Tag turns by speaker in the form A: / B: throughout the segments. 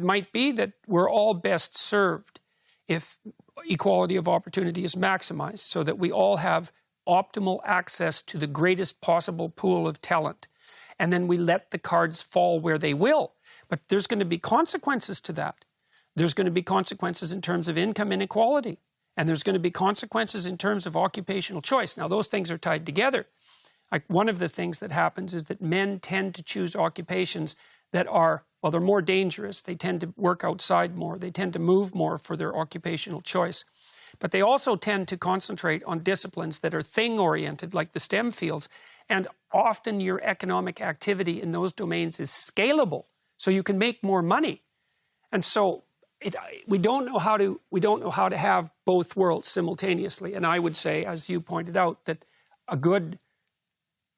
A: It might be that we're all best served if equality of opportunity is maximized so that we all have optimal access to the greatest possible pool of talent. And then we let the cards fall where they will. But there's going to be consequences to that. There's going to be consequences in terms of income inequality. And there's going to be consequences in terms of occupational choice. Now, those things are tied together. Like, one of the things that happens is that men tend to choose occupations that are, well, they're more dangerous. They tend to work outside more. They tend to move more for their occupational choice. But they also tend to concentrate on disciplines that are thing-oriented, like the STEM fields. And often your economic activity in those domains is scalable, so you can make more money. And so we don't know how to have both worlds simultaneously. And I would say, as you pointed out, that a good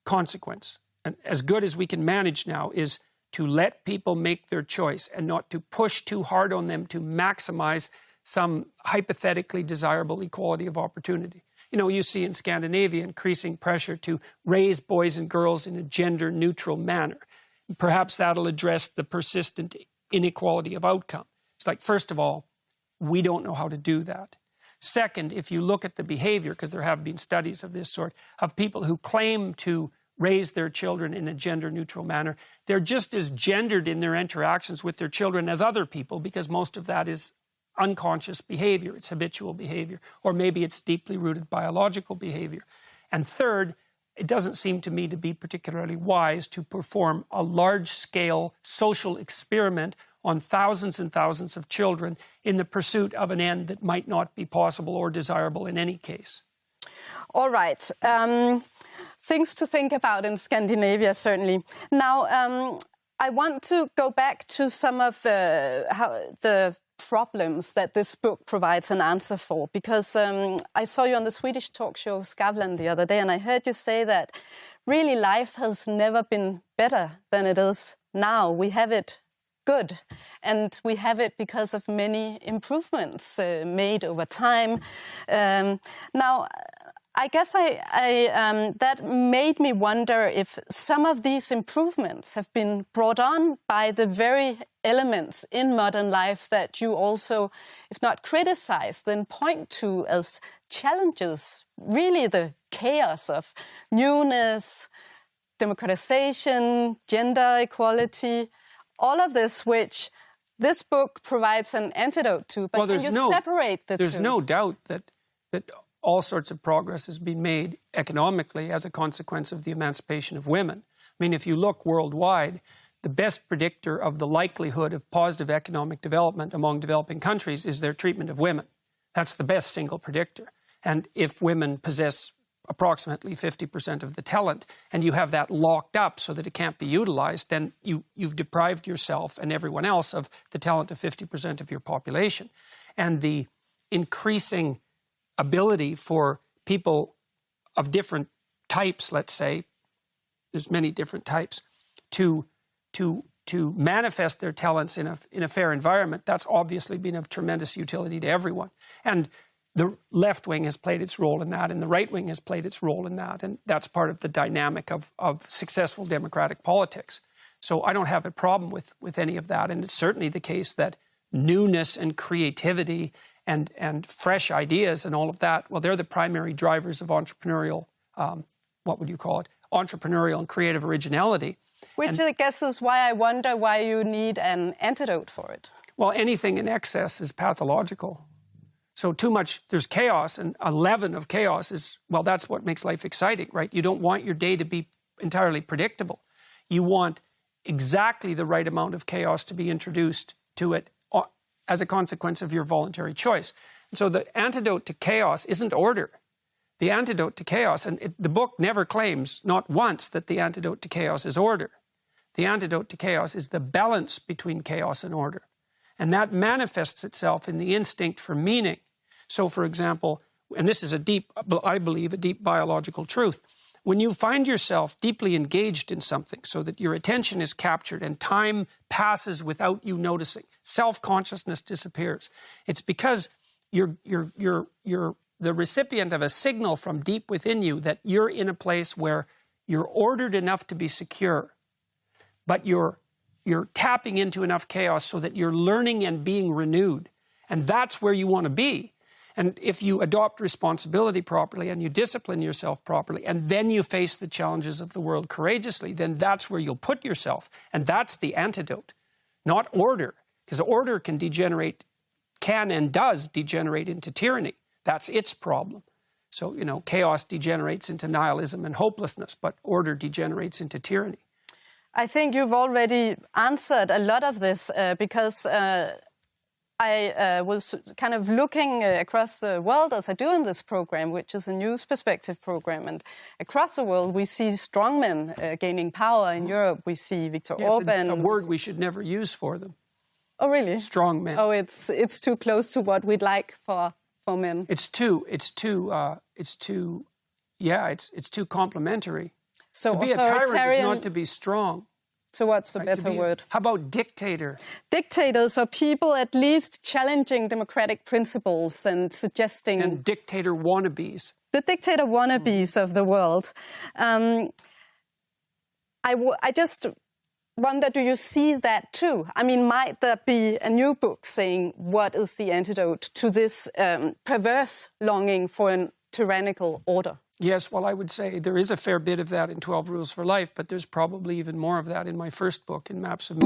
A: consequence, and as good as we can manage now, is to let people make their choice and not to push too hard on them to maximize some hypothetically desirable equality of opportunity. You know, you see in Scandinavia increasing pressure to raise boys and girls in a gender-neutral manner. Perhaps that'll address the persistent inequality of outcome. It's like, first of all, we don't know how to do that. Second, if you look at the behavior, because there have been studies of this sort, of people who claim to raise their children in a gender-neutral manner, they're just as gendered in their interactions with their children as other people, because most of that is unconscious behavior, it's habitual behavior, or maybe it's deeply rooted biological behavior. And third, it doesn't seem to me to be particularly wise to perform a large-scale social experiment on thousands and thousands of children in the pursuit of an end that might not be possible or desirable in any case.
B: All right. Things to think about in Scandinavia, certainly. Now, I want to go back to some of the problems that this book provides an answer for, because I saw you on the Swedish talk show Skavlan the other day, and I heard you say that really life has never been better than it is now. We have it good, and we have it because of many improvements made over time. Now, I guess that made me wonder if some of these improvements have been brought on by the very elements in modern life that you also, if not criticize, then point to as challenges. Really the chaos of newness, democratization, gender equality, all of this, which this book provides an antidote to. But can you separate the two?
A: There's no doubt that all sorts of progress has been made economically as a consequence of the emancipation of women. I mean, if you look worldwide, the best predictor of the likelihood of positive economic development among developing countries is their treatment of women. That's the best single predictor. And if women possess approximately 50% of the talent, and you have that locked up so that it can't be utilized, then you've deprived yourself and everyone else of the talent of 50% of your population. And the increasing ability for people of different types, let's say, there's many different types, to manifest their talents in a fair environment, that's obviously been of tremendous utility to everyone. And the left wing has played its role in that, and the right wing has played its role in that, and that's part of the dynamic of successful democratic politics. So I don't have a problem with any of that, and it's certainly the case that newness and creativity and fresh ideas and all of that, well, they're the primary drivers of entrepreneurial, what would you call it, entrepreneurial and creative originality.
B: Which I guess is why I wonder why you need an antidote for it. Well,
A: anything in excess is pathological. So too much, there's chaos, and a leaven of chaos is, well, that's what makes life exciting, right? You don't want your day to be entirely predictable. You want exactly the right amount of chaos to be introduced to it as a consequence of your voluntary choice. And so the antidote to chaos isn't order. The antidote to chaos, and the book never claims, not once, that the antidote to chaos is order. The antidote to chaos is the balance between chaos and order. And that manifests itself in the instinct for meaning. So, for example, and this is I believe, a deep biological truth, when you find yourself deeply engaged in something so that your attention is captured and time passes without you noticing, self-consciousness disappears. It's because you're the recipient of a signal from deep within you that you're in a place where you're ordered enough to be secure, but you're you're tapping into enough chaos so that you're learning and being renewed. And that's where you want to be. And if you adopt responsibility properly and you discipline yourself properly, and then you face the challenges of the world courageously, then that's where you'll put yourself. And that's the antidote, not order. Because order can and does degenerate into tyranny. That's its problem. So, you know, chaos degenerates into nihilism and hopelessness, but order degenerates into tyranny.
B: I think you've already answered a lot of this because I was kind of looking across the world as I do in this program, which is a news perspective program. And across the world, we see strongmen gaining power. In Europe, we see Viktor Orban.
A: A word we should never use for them.
B: Oh, really?
A: Strongmen.
B: Oh, it's too close to what we'd like for men.
A: It's too complimentary.
B: So
A: to be a tyrant is not to be strong.
B: So what's the better word?
A: How about dictator?
B: Dictators are people at least challenging democratic principles and suggesting...
A: And dictator wannabes.
B: The dictator wannabes of the world. I just wonder, do you see that too? I mean, might there be a new book saying what is the antidote to this perverse longing for a tyrannical order?
A: Yes, well, I would say there is a fair bit of that in 12 Rules for Life, but there's probably even more of that in my first book, in Maps of...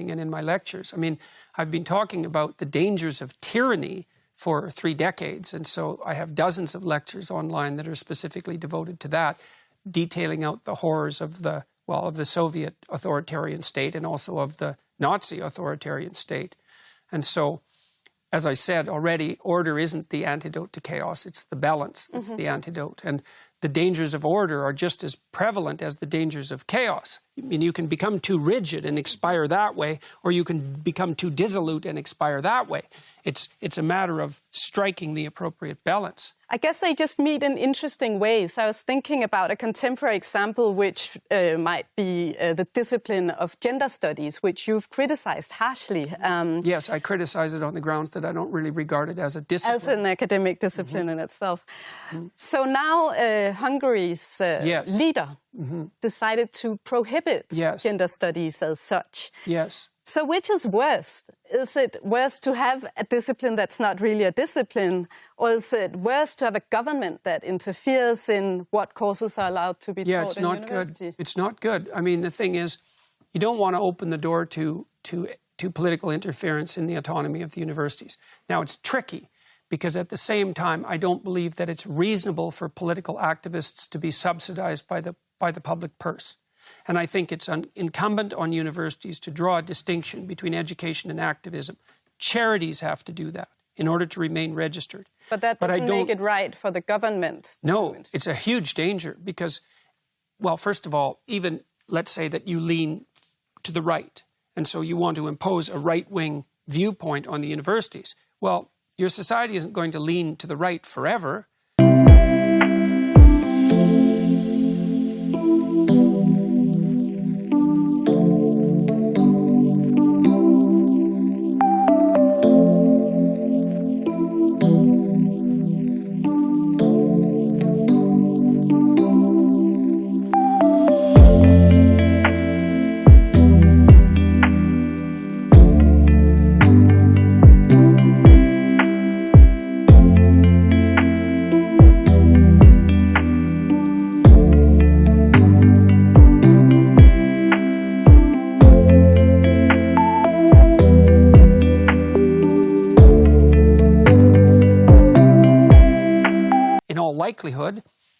A: and in my lectures. I mean, I've been talking about the dangers of tyranny for 3 decades, and so I have dozens of lectures online that are specifically devoted to that, detailing out the horrors of the Soviet authoritarian state and also of the Nazi authoritarian state. And so, as I said already, order isn't the antidote to chaos, it's the balance that's the antidote. And the dangers of order are just as prevalent as the dangers of chaos. I mean, you can become too rigid and expire that way, or you can become too dissolute and expire that way. It's a matter of striking the appropriate balance.
B: I guess they just meet in interesting ways. I was thinking about a contemporary example, which might be the discipline of gender studies, which you've criticized harshly.
A: Yes, I criticize it on the grounds that I don't really regard it as a discipline.
B: As an academic discipline in itself. So now Hungary's leader decided to prohibit gender studies as such.
A: Yes.
B: So which is worse? Is it worse to have a discipline that's not really a discipline, or is it worse to have a government that interferes in what courses are allowed to be taught in university?
A: Good. It's not good. I mean, the thing is, you don't want to open the door to political interference in the autonomy of the universities. Now, it's tricky, because at the same time, I don't believe that it's reasonable for political activists to be subsidized by the public purse. And I think it's incumbent on universities to draw a distinction between education and activism. Charities have to do that in order to remain registered.
B: But that doesn't make it right for the government.
A: No, it's a huge danger because, well, first of all, even let's say that you lean to the right, and so you want to impose a right-wing viewpoint on the universities. Well, your society isn't going to lean to the right forever.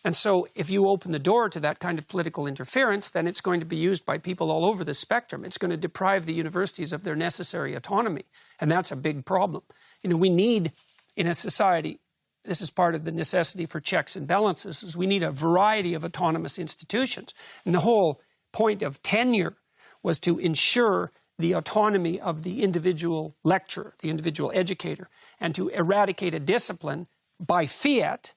A: And so if you open the door to that kind of political interference, then it's going to be used by people all over the spectrum. It's going to deprive the universities of their necessary autonomy. And that's a big problem. You know, we need, in a society, this is part of the necessity for checks and balances, is we need a variety of autonomous institutions. And the whole point of tenure was to ensure the autonomy of the individual lecturer, the individual educator, and to eradicate a discipline by fiat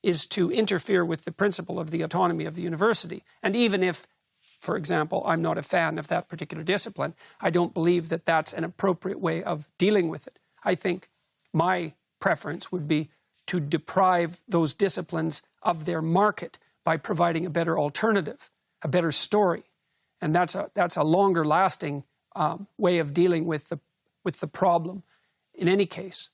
A: is to interfere with the principle of the autonomy of the university. And even if, for example, I'm not a fan of that particular discipline, I don't believe that that's an appropriate way of dealing with it. I think my preference would be to deprive those disciplines of their market by providing a better alternative, a better story. And that's a longer lasting way of dealing with the problem in any case.